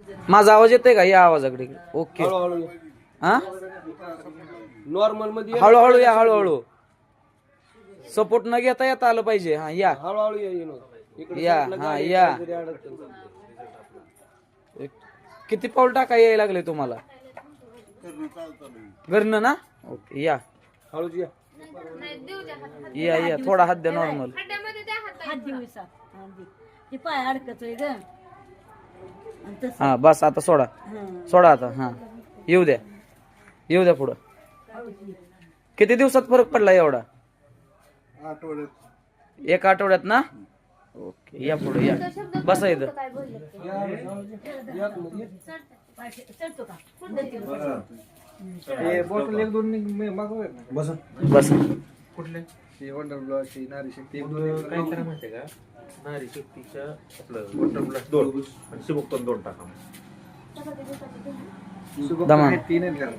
माझा आवाज येतोय का? या आवाजाकडे. ओके. हळूहळू हा, नॉर्मल मध्ये हळूहळू या, हळूहळू. सपोर्ट न घेता येता आलं पाहिजे. हा या हळूहळू इकडे या. हा या. किती पाऊल टाका यायला लागले तुम्हाला घरनं ना? ओके या हळूच या. या या, थोडा हात द्या नॉर्मल. पाय अडकतोय ग. हा बस आता सोडा, सोडा आता. हा येऊ द्या, येऊ द्या पुढं. किती दिवसात फरक पडला एवढा? एक आठवड्यात ना? ओके या पुढे या, बसा इथं. बॉटल एक दोन बस. कुठले नारी शक्ती काय करा माहितीये का? नारी शक्तीच्या आपलं वॉटर ब्लास्ट 2 आणि शिमुक्तन 2 टाका. दमा. 3 आहेत.